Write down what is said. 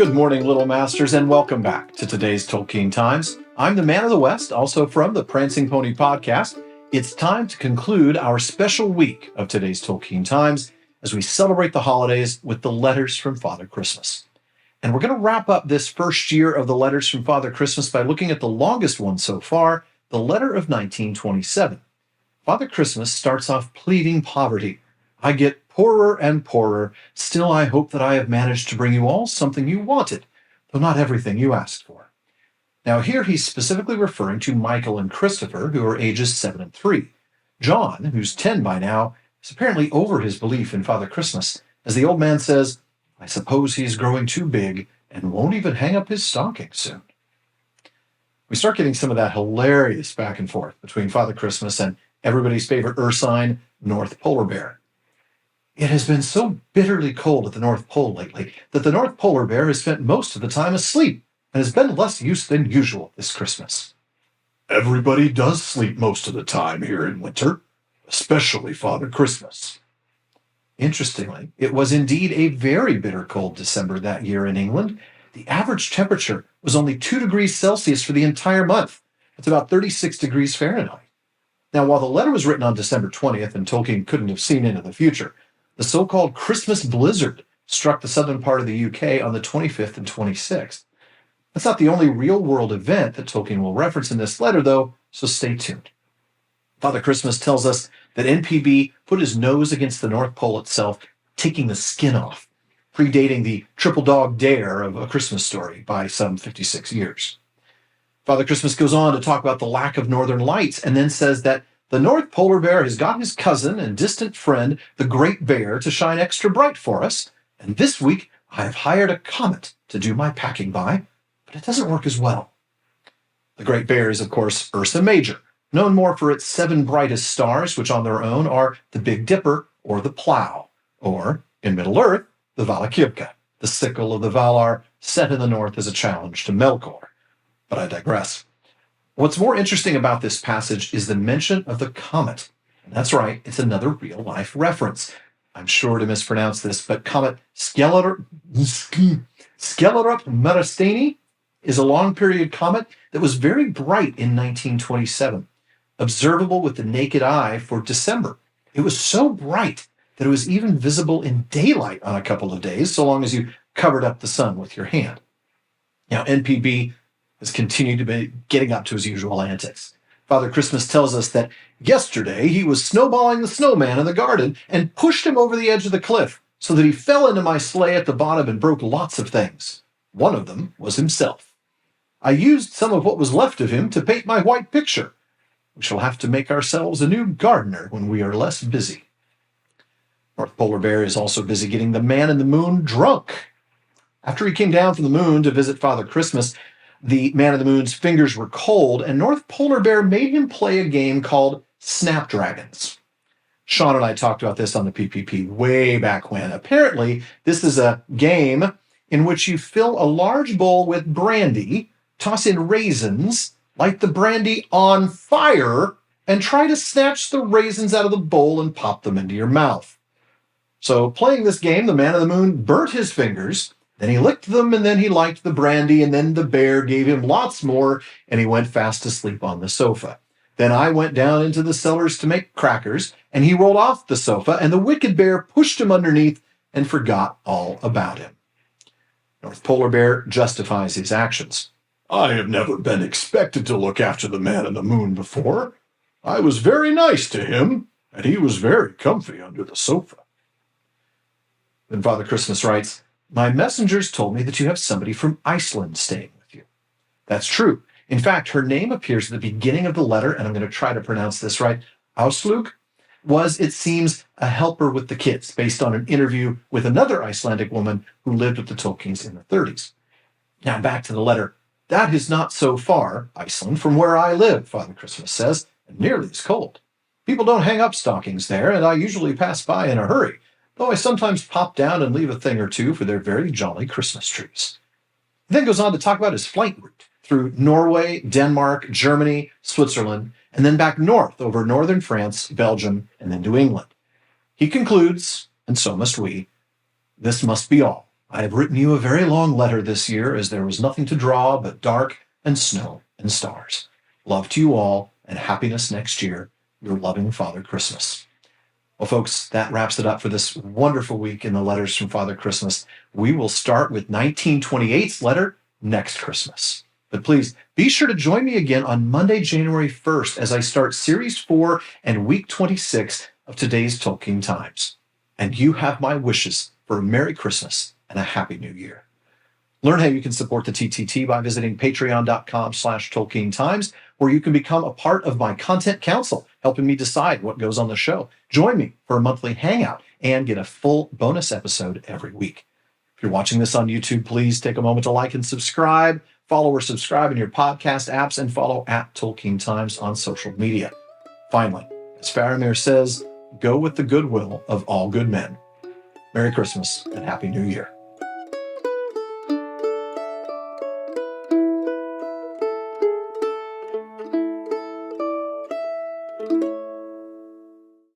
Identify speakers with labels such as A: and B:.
A: Good morning, Little Masters, and welcome back to today's Tolkien Times. I'm the Man of the West, also from the Prancing Pony podcast. It's time to conclude our special week of today's Tolkien Times as we celebrate the holidays with the letters from Father Christmas. And we're going to wrap up this first year of the letters from Father Christmas by looking at the longest one so far, the letter of 1927. Father Christmas starts off pleading poverty. I get poorer and poorer. Still, I hope that I have managed to bring you all something you wanted, though not everything you asked for. Now, here he's specifically referring to Michael and Christopher, who are ages 7 and 3. John, who's 10 by now, is apparently over his belief in Father Christmas, as the old man says, I suppose he's growing too big and won't even hang up his stocking soon. We start getting some of that hilarious back and forth between Father Christmas and everybody's favorite Ursine, North Polar Bear. It has been so bitterly cold at the North Pole lately that the North Polar Bear has spent most of the time asleep and has been less use than usual this Christmas. Everybody does sleep most of the time here in winter, especially Father Christmas. Interestingly, it was indeed a very bitter cold December that year in England. The average temperature was only 2 degrees Celsius for the entire month. That's about 36 degrees Fahrenheit. Now, while the letter was written on December 20th and Tolkien couldn't have seen into the future, the so-called Christmas blizzard struck the southern part of the UK on the 25th and 26th. That's not the only real-world event that Tolkien will reference in this letter, though, so stay tuned. Father Christmas tells us that NPB put his nose against the North Pole itself, taking the skin off, predating the Triple Dog Dare of A Christmas Story by some 56 years. Father Christmas goes on to talk about the lack of northern lights and then says that the North Polar Bear has got his cousin and distant friend, the Great Bear, to shine extra bright for us, and this week I have hired a comet to do my packing by, but it doesn't work as well. The Great Bear is, of course, Ursa Major, known more for its 7 brightest stars, which on their own are the Big Dipper or the Plough, or, in Middle-earth, the Valakivka, the sickle of the Valar, set in the north as a challenge to Melkor. But I digress. What's more interesting about this passage is the mention of the comet. And that's right, it's another real-life reference. I'm sure to mispronounce this, but comet Skellerup Marastani is a long-period comet that was very bright in 1927, observable with the naked eye for December. It was so bright that it was even visible in daylight on a couple of days, so long as you covered up the sun with your hand. Now, NPB has continued to be getting up to his usual antics. Father Christmas tells us that yesterday he was snowballing the snowman in the garden and pushed him over the edge of the cliff so that he fell into my sleigh at the bottom and broke lots of things. One of them was himself. I used some of what was left of him to paint my white picture. We shall have to make ourselves a new gardener when we are less busy. North Polar Bear is also busy getting the man in the moon drunk. After he came down from the moon to visit Father Christmas, the Man of the Moon's fingers were cold, and North Polar Bear made him play a game called Snapdragons. Sean and I talked about this on the PPP way back when. Apparently, this is a game in which you fill a large bowl with brandy, toss in raisins, light the brandy on fire, and try to snatch the raisins out of the bowl and pop them into your mouth. So, playing this game, the Man of the Moon burnt his fingers. Then he licked them, and then he liked the brandy, and then the bear gave him lots more, and he went fast asleep on the sofa. Then I went down into the cellars to make crackers, and he rolled off the sofa, and the wicked bear pushed him underneath and forgot all about him. North Polar Bear justifies his actions. I have never been expected to look after the Man in the Moon before. I was very nice to him, and he was very comfy under the sofa. Then Father Christmas writes, my messengers told me that you have somebody from Iceland staying with you. That's true. In fact, her name appears at the beginning of the letter, and I'm going to try to pronounce this right. Auslug was, it seems, a helper with the kids, based on an interview with another Icelandic woman who lived with the Tolkiens in the 30s. Now, back to the letter. That is not so far, Iceland, from where I live, Father Christmas says, and nearly as cold. People don't hang up stockings there, and I usually pass by in a hurry, though I sometimes pop down and leave a thing or two for their very jolly Christmas trees. He then goes on to talk about his flight route through Norway, Denmark, Germany, Switzerland, and then back north over northern France, Belgium, and then to England. He concludes, and so must we, this must be all. I have written you a very long letter this year, as there was nothing to draw but dark and snow and stars. Love to you all, and happiness next year. Your loving Father Christmas. Well, folks, that wraps it up for this wonderful week in the letters from Father Christmas. We will start with 1928's letter next Christmas. But please be sure to join me again on Monday, January 1st, as I start Series 4 and Week 26 of today's Tolkien Times. And you have my wishes for a Merry Christmas and a Happy New Year. Learn how you can support the TTT by visiting patreon.com/Tolkien Times, where you can become a part of my content council, helping me decide what goes on the show. Join me for a monthly hangout and get a full bonus episode every week. If you're watching this on YouTube, please take a moment to like and subscribe. Follow or subscribe in your podcast apps, and follow @Tolkien Times on social media. Finally, as Faramir says, go with the goodwill of all good men. Merry Christmas and Happy New Year.